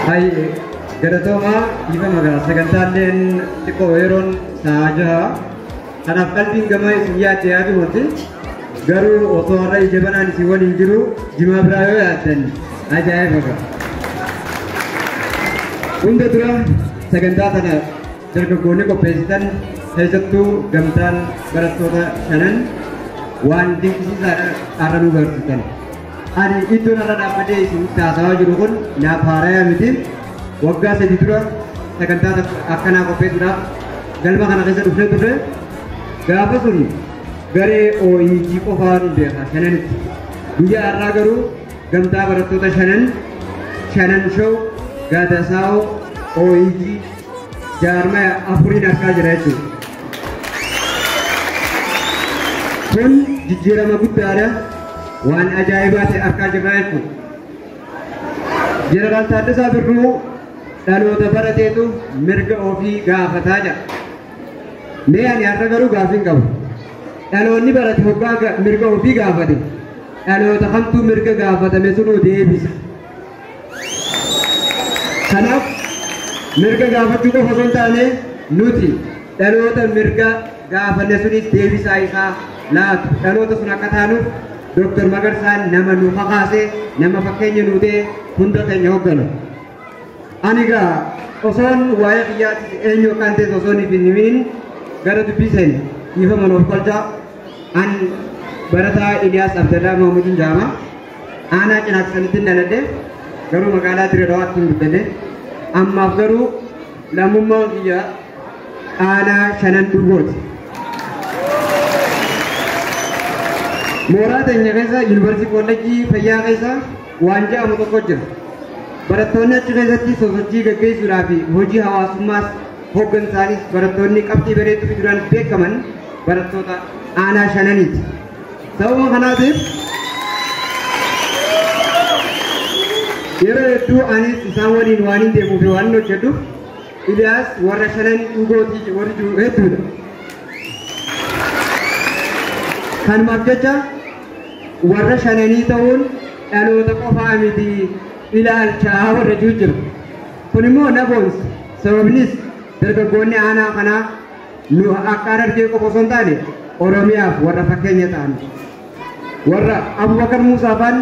Hai galatoma ifa maga sagantaleen xiqqoo yeroon saajaha kanaaf qalbiin gama isin yaadde yaadu wanti garuu otoo har'a ija banaan isin waliin jiru jimaa biraa yoo yaaddan ajaa'iba maga hunda dura sagantaa kana dargaggoonni qopheessitan keessattuu gamtaan barattoota shanan waan dinqisiisaa har'a nu barsiisan ani iddoon har'a dhaabbatee isin taasawaa jiru kun naaf haarayaa miti waggaa sadii dura sagantaa akkanaa qopheessuudhaaf galma kana keessa dhufnee turre gaafa sun garee OEG qofaan beeka shananitti guyyaa har'aa garuu gamtaa barattoota shanan show gaadasaa'oo OEG jaarmaya afuriin harkaa jira jechuudha. Kun jijjiirama guddaadha waan ajaa'ibaa ta'e harkaa jirra jechuudha. Jeneraal Taaddasaa Birruu dhaloota barateetu mirga ofii gaafataa jira. Mee ani har'a garuu gaaffiin qabu. Dhaloonni barate hoggaa mirga ofii gaafate dhaloota kamtuu mirga gaafatame sunuu deebisa. Kanaaf mirga gaafachuu qofa osoo hin taane nuti dhaloota mirga gaafanne sunis deebisaa isaa laatu dhaloota sun akka taanuuf Dr. Magarsaan nama nu kakaase nama fakkeenya nu ta'e hunda keenya hogganu. Ani gaa osoon waa'ee xiyyaatti eenyu akkaan ta'e osoon hin himin gara dubbii seeni ifa manoof kolchaa an barataa Iliyaas Abdallaa Mahmuudin jaama aanaa Cinaaksanitti dhaladhe garuu magaalaa Dirreedawaatti hin guddate ammaaf garuu lammummaan kiyya aanaa shanan durbooti. Mooraa teenya keessa yuunivarsiitii kolleejjii fayyaa keessa waan jedhamu tokko jira. Barattoonni achi keessatti sosochii gaggeessuudhaa fi hojii hawaasummaas hoggansaanis barattoonni qabxii bareedduu fiduudhaan beekaman barattoota aanaa shananiiti. Sababa kanaatiif yeroo hedduu anis isaan waliin waan hin deemuuf waan hojjedhuuf Iliyaas warra shanan dhugootii warri jiru hedduudha. Kanumaaf jecha warra shananii ta'uun dhaloota qofaa miti ilaalchaa warra jiru. Kun immoo na boonsa. Sababnis dargaggoonni aanaa kanaa nu akka Harargee qofa osoo hin taane Oromiyaaf warra fakkeenya ta'an. Warra Abubakar Muusaafaan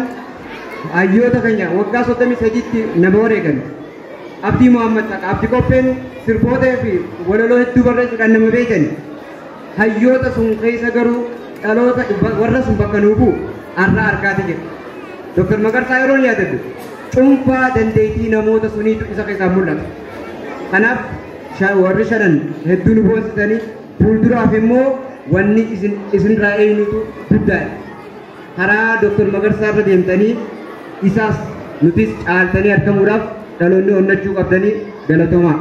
hayyoota keenya waggaa 33tti nama wareegan. Abdii Muhammad Taqa Abdii Qopheen sirbootaa fi walaloo hedduu barreessuudhaan nama beekan. Hayyoota sun keessa garuu dhaloota warra sun bakka nuu bu'u har'a argaati jira. Dr. Magarsaa yeroo yaadadhu cuunfaa dandeettii namoota suniitu isa keessaa mul'ata. Kanaaf warri shanan hedduu nu boonsitanii fuulduraaf immoo wanni isinirraa eenyutu guddaadha. Karaa Dr. Magarsaa irra deemtanii isaas nutis caaltanii argamuudhaaf dhaloonni onnachuu qabdanii galatoomaa.